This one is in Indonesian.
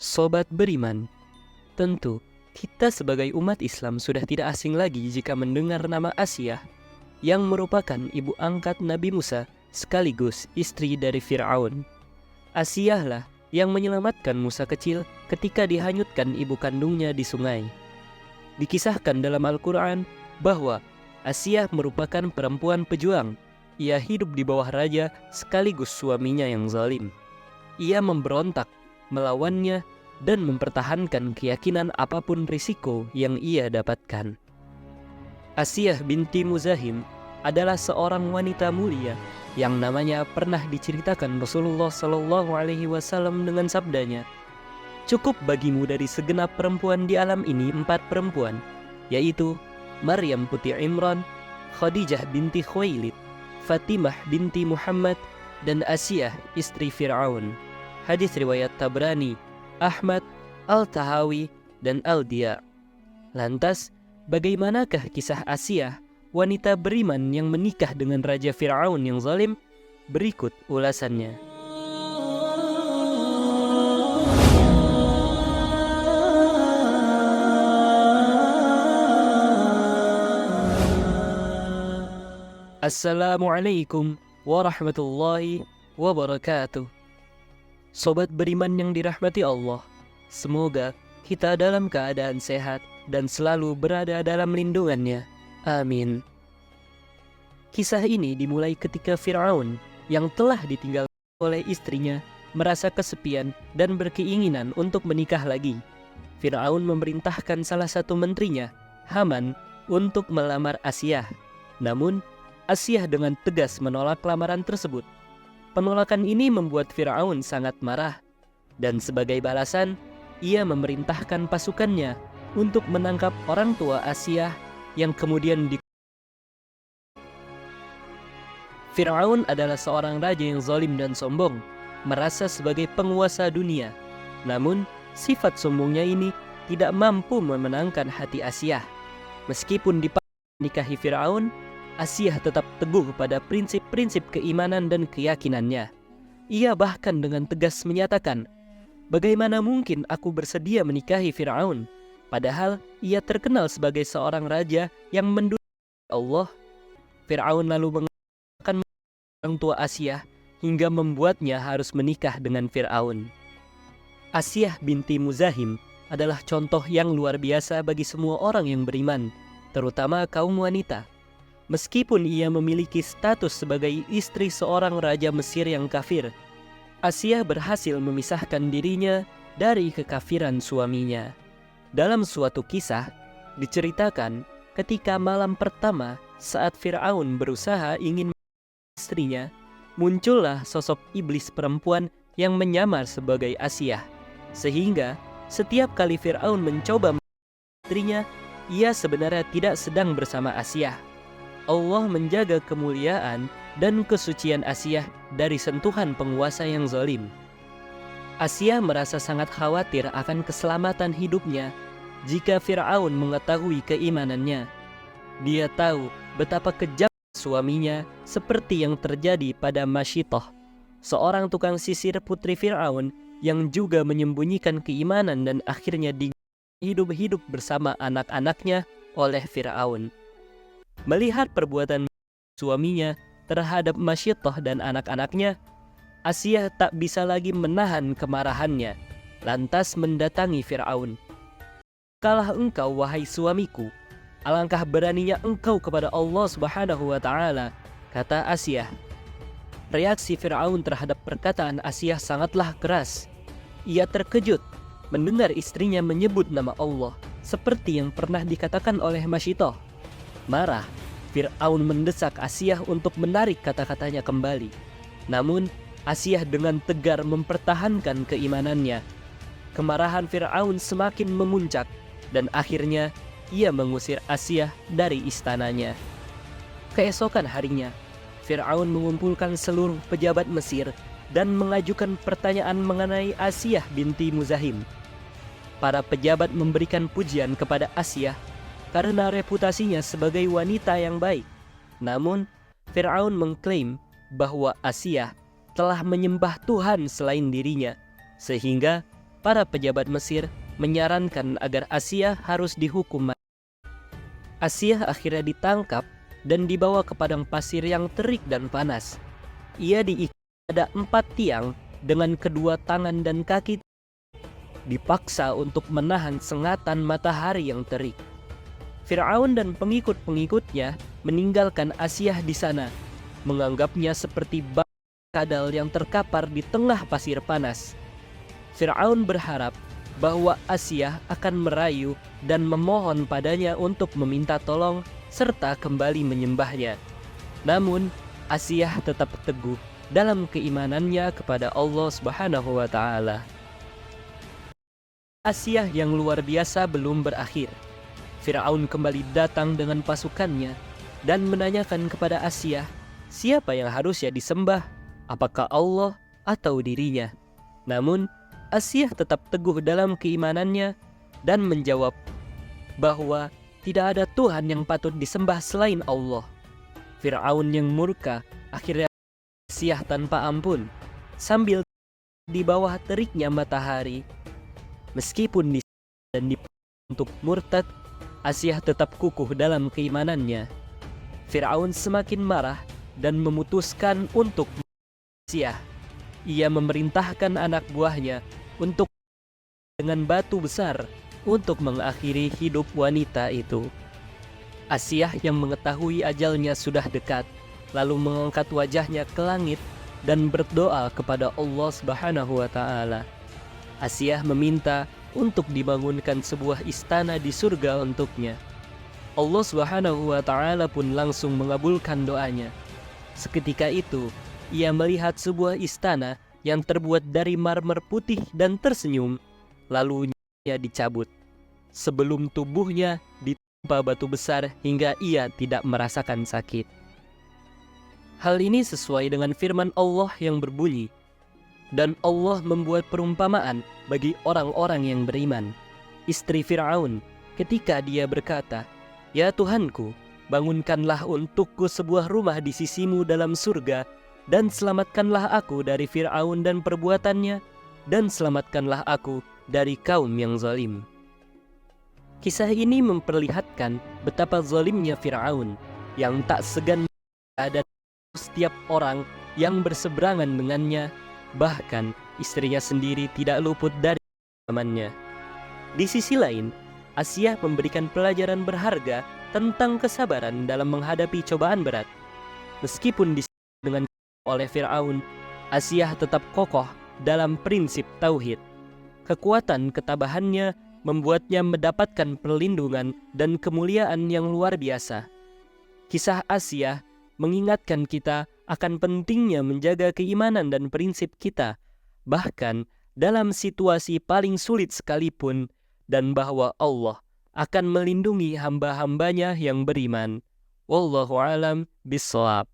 Sobat beriman, tentu kita sebagai umat Islam sudah tidak asing lagi jika mendengar nama Asiyah yang merupakan ibu angkat Nabi Musa sekaligus istri dari Fir'aun. Asiyah lah yang menyelamatkan Musa kecil ketika dihanyutkan ibu kandungnya di sungai. Dikisahkan dalam Al-Quran bahwa Asiyah merupakan perempuan pejuang. Ia hidup di bawah raja sekaligus suaminya yang zalim. Ia memberontak, melawannya, dan mempertahankan keyakinan apapun risiko yang ia dapatkan. Asiyah binti Muzahim adalah seorang wanita mulia yang namanya pernah diceritakan Rasulullah SAW dengan sabdanya, "Cukup bagimu dari segenap perempuan di alam ini 4 perempuan, yaitu Maryam putri Imran, Khadijah binti Khuwailid, Fatimah binti Muhammad, dan Asiyah istri Fir'aun." Hadis riwayat Tabrani, Ahmad, Al-Tahawi, dan Al-Diya. Lantas, bagaimanakah kisah Asiyah, wanita beriman yang menikah dengan Raja Fir'aun yang zalim? Berikut ulasannya. Assalamualaikum warahmatullahi wabarakatuh. Sobat beriman yang dirahmati Allah, semoga kita dalam keadaan sehat dan selalu berada dalam lindungannya. Amin. Kisah ini dimulai ketika Fir'aun yang telah ditinggalkan oleh istrinya merasa kesepian dan berkeinginan untuk menikah lagi. Fir'aun memerintahkan salah satu menterinya, Haman, untuk melamar Asiyah. Namun, Asiyah dengan tegas menolak lamaran tersebut. Penolakan ini membuat Fir'aun sangat marah, dan sebagai balasan, ia memerintahkan pasukannya untuk menangkap orang tua Asiyah yang kemudian Fir'aun adalah seorang raja yang zalim dan sombong, merasa sebagai penguasa dunia. Namun, sifat sombongnya ini tidak mampu memenangkan hati Asiyah. Meskipun dinikahi Fir'aun, Asiyah tetap teguh pada prinsip-prinsip keimanan dan keyakinannya. Ia bahkan dengan tegas menyatakan, "Bagaimana mungkin aku bersedia menikahi Fir'aun? Padahal ia terkenal sebagai seorang raja yang mendusta Allah." Fir'aun lalu mengatakan orang tua Asiyah hingga membuatnya harus menikah dengan Fir'aun. Asiyah binti Muzahim adalah contoh yang luar biasa bagi semua orang yang beriman, terutama kaum wanita. Meskipun ia memiliki status sebagai istri seorang raja Mesir yang kafir, Asiyah berhasil memisahkan dirinya dari kekafiran suaminya. Dalam suatu kisah, diceritakan ketika malam pertama saat Fir'aun berusaha ingin istrinya, muncullah sosok iblis perempuan yang menyamar sebagai Asiyah. Sehingga setiap kali Fir'aun mencoba istrinya, ia sebenarnya tidak sedang bersama Asiyah. Allah menjaga kemuliaan dan kesucian Asiyah dari sentuhan penguasa yang zalim. Asiyah merasa sangat khawatir akan keselamatan hidupnya jika Fir'aun mengetahui keimanannya. Dia tahu betapa kejam suaminya, seperti yang terjadi pada Masyitoh, seorang tukang sisir putri Fir'aun yang juga menyembunyikan keimanan dan akhirnya hidup-hidup bersama anak-anaknya oleh Fir'aun. Melihat perbuatan suaminya terhadap Masyitoh dan anak-anaknya, Asiyah tak bisa lagi menahan kemarahannya, lantas mendatangi Fir'aun. "Kalah engkau, wahai suamiku, alangkah beraninya engkau kepada Allah Subhanahu wa Ta'ala," kata Asiyah. Reaksi Fir'aun terhadap perkataan Asiyah sangatlah keras. Ia terkejut mendengar istrinya menyebut nama Allah seperti yang pernah dikatakan oleh Masyitoh. Marah, Fir'aun mendesak Asiyah untuk menarik kata-katanya kembali. Namun, Asiyah dengan tegar mempertahankan keimanannya. Kemarahan Fir'aun semakin memuncak, dan akhirnya ia mengusir Asiyah dari istananya. Keesokan harinya, Fir'aun mengumpulkan seluruh pejabat Mesir dan mengajukan pertanyaan mengenai Asiyah binti Muzahim. Para pejabat memberikan pujian kepada Asiyah karena reputasinya sebagai wanita yang baik. Namun, Fir'aun mengklaim bahwa Asiyah telah menyembah Tuhan selain dirinya, sehingga para pejabat Mesir menyarankan agar Asiyah harus dihukum mati. Asiyah akhirnya ditangkap dan dibawa ke padang pasir yang terik dan panas. Ia diikat pada 4 tiang dengan kedua tangan dan kaki, dipaksa untuk menahan sengatan matahari yang terik. Fir'aun dan pengikut-pengikutnya meninggalkan Asiyah di sana, menganggapnya seperti batu kadal yang terkapar di tengah pasir panas. Fir'aun berharap bahwa Asiyah akan merayu dan memohon padanya untuk meminta tolong serta kembali menyembahnya. Namun, Asiyah tetap teguh dalam keimanannya kepada Allah Subhanahu wa Ta'ala. Asiyah yang luar biasa belum berakhir. Fir'aun kembali datang dengan pasukannya dan menanyakan kepada Asiyah, siapa yang harusnya disembah, apakah Allah atau dirinya? Namun, Asiyah tetap teguh dalam keimanannya dan menjawab bahwa tidak ada Tuhan yang patut disembah selain Allah. Fir'aun yang murka akhirnya Asiyah tanpa ampun sambil di bawah teriknya matahari. Meskipun dan untuk murtad, Asiyah tetap kukuh dalam keimanannya. Fir'aun semakin marah dan memutuskan untuk Asiyah. Ia memerintahkan anak buahnya untuk dengan batu besar untuk mengakhiri hidup wanita itu. Asiyah yang mengetahui ajalnya sudah dekat, lalu mengangkat wajahnya ke langit dan berdoa kepada Allah Subhanahu wa Ta'ala. Asiyah meminta untuk dibangunkan sebuah istana di surga untuknya. Allah Subhanahu wa Ta'ala pun langsung mengabulkan doanya. Seketika itu, ia melihat sebuah istana yang terbuat dari marmer putih dan tersenyum, lalu ia dicabut sebelum tubuhnya ditimpa batu besar hingga ia tidak merasakan sakit. Hal ini sesuai dengan firman Allah yang berbunyi, dan Allah membuat perumpamaan bagi orang-orang yang beriman. Istri Fir'aun ketika dia berkata, "Ya Tuhanku, bangunkanlah untukku sebuah rumah di sisimu dalam surga, dan selamatkanlah aku dari Fir'aun dan perbuatannya, dan selamatkanlah aku dari kaum yang zalim." Kisah ini memperlihatkan betapa zalimnya Fir'aun yang tak segan ada setiap orang yang berseberangan dengannya, bahkan istrinya sendiri tidak luput dari ancamannya. Di sisi lain, Asiyah memberikan pelajaran berharga tentang kesabaran dalam menghadapi cobaan berat. Meskipun dengan oleh Fir'aun, Asiyah tetap kokoh dalam prinsip tauhid. Kekuatan ketabahannya membuatnya mendapatkan perlindungan dan kemuliaan yang luar biasa. Kisah Asiyah mengingatkan kita akan pentingnya menjaga keimanan dan prinsip kita, bahkan dalam situasi paling sulit sekalipun, dan bahwa Allah akan melindungi hamba-hambanya yang beriman. Wallahu alam bishawab.